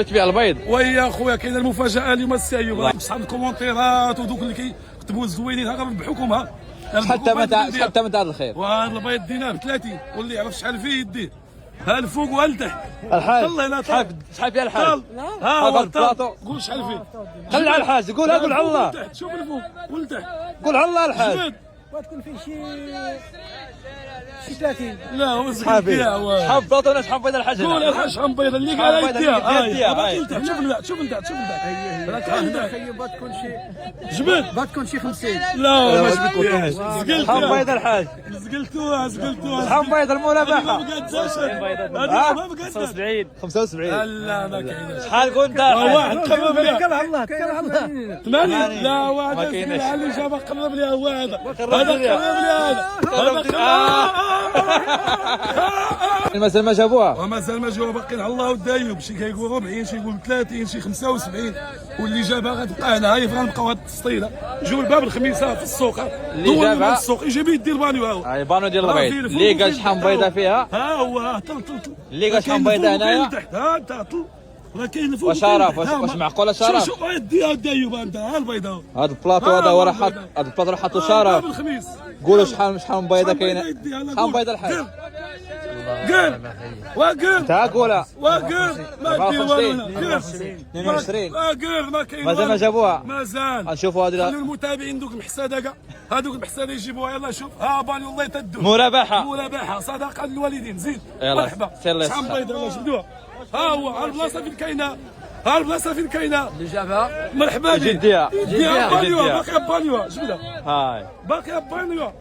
تبيع البيض ويا خويا كاينه المفاجاه اليوم السي ايوب اصحاب الكومونتيرات ودوك اللي كيكتبوا الزوينين ها ربحوكم ها شحال الثمن تاع الخير؟ وهذا البيض دينار ب 30 واللي يعرف شحال فيه يديه ها الفوق وها لتحت الحاج الله لا شحال فيها الحاج؟ ها هذا هو البلاطو قول شحال فيه خلي على الحاج قول على الله شوف الفوق ولتحت قول على الله الحاج جبد تكون فيه شي 30. لا هو صحابي شحال بلاطو ولا شحال بيض الحاج؟ قول الحاج شحال بيض اللي قال يديها شوف لتحت شوف لتحت تكون شي جبد تكون شي 50. لا ما جبدتيهاش شحال بيض الحاج؟ زقلتوها شحال بيض المرابحه؟ ما بقاتش هذه ما بقاتش 75 لا ما كايناش شحال قلت واحد قرب لي كره الله كره الله. 8 لا واحد ما كايناش. اللي جاب قرب لي هو هذا قرب لي. مازال ما جابوها ومازال ما جاوا باقيين على الله والدايب شي كيقول 40 شي يقول 30 شي 75 واللي جابها غتبقى هنا هي غنبقاو هاد التسطيله جو الباب الخميسه في السوق اللي جابها السوق يجيب يدير بانيو ها هو بانو ديال البيض اللي قال شحال بيضه فيها ها هو طل اللي قال شحال بيضه هنايا ها انت طل راه كاين الفوق وشرف واش معقوله شرف شوف يديها الدايب انت ها البيضه هذا البلاطو هذا هو راه حاط هذا البلاطو راه حاطو شرف الخميس قولوا شحال بيضه كاينه شحال بيضه الحاج قال وقال تا قولها وقال ما دير والو 22 قال ما كاين مازال ما جابوها مازال نشوفوا هذه خلوا المتابعين دوك المحساده كاع هذوك المحساده يجيبوها يلا شوف ها باني والله تدو مرابحه صدقه للوالدين زيد يلا، مرحبا سير الله شحال يسخر. بيضه والله شدوها ها هو ها البلاصه فين كاينه ها البلاصه فين كاينه اللي جابها مرحبا بك جديها باقيه بانيوها جبدها هاي باقيه بانيوها